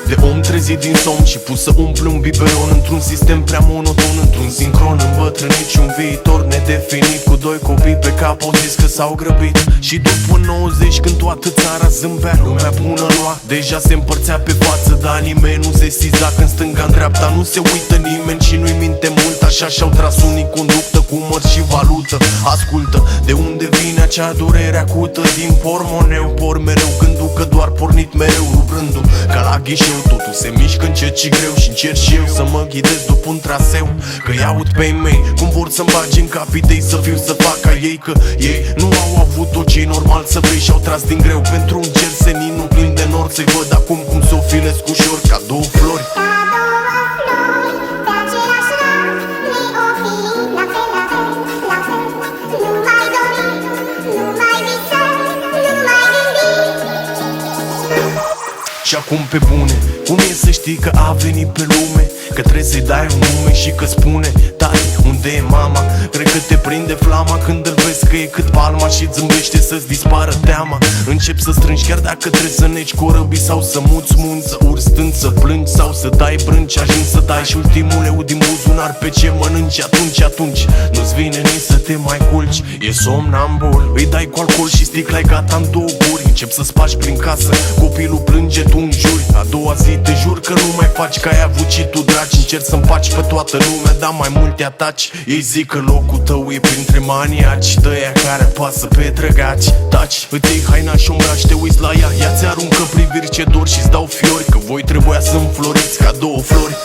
de om trezit din somn și pus să umplu un biberon într-un sistem prea monoton, într-un sincron îmbătrânit și un viitor nedefinit. Cu doi copii pe cap au zis că s-au grăbit. Și după 90, când toată țara zâmbea, lumea bună lua, deja se împărțea pe față, dar nimeni nu se siza că în stânga, în dreapta nu se uită nimeni și nu-i minte mult. Așa și-au tras unii conductă cu mărți și valută. Ascultă, de unde vine acea durere acută? Din pormoneu, por mereu gândul că doar pornit mereu rubrându ca la ghișeu. Totul se mișcă încet și greu și încerc și eu să mă ghidez după un traseu. Că-i aud pe mei cum vor să-mi bage în cap idei să fiu, să fac ca ei. Că ei nu au avut tot ce-i normal să vrei și-au tras din greu pentru un cer senin nu plin de nori. Să-i văd acum cum s-o filesc ușor ca două flori. Și acum pe bune, cum e să știi că a venit pe lume? Că trebuie să-i dai un nume și că spune: tati, unde e mama? Cred că te prinde flama când îl vezi că e cât palma și zâmbește să-ți dispară teama. Încep să strângi chiar dacă trebuie să neci corăbii sau să muți munți, să urci stând, să plângi sau să dai brânci. Ajungi să dai și ultimul leu din buzunar pe ce mănânci. Atunci nu-ți vine nici să te mai culci. E somnambul, îi dai cu alcool și sticla-i gata în două guri. Încep să spargi prin casă, copilul plânge, tu înjuri. A doua zi te jur că nu mai faci ca ai avut și tu dragi. Încerci să împaci pe toată lumea, dar mai mult te ataci. Ei zic că locul tău e printre maniaci, dăia care pasă pe trăgaci. Taci, îți iei haina și umbra și te uiți la ea. Ea ți aruncă priviri ce dor și-ți dau fiori, că voi trebuia să înfloriți ca două flori.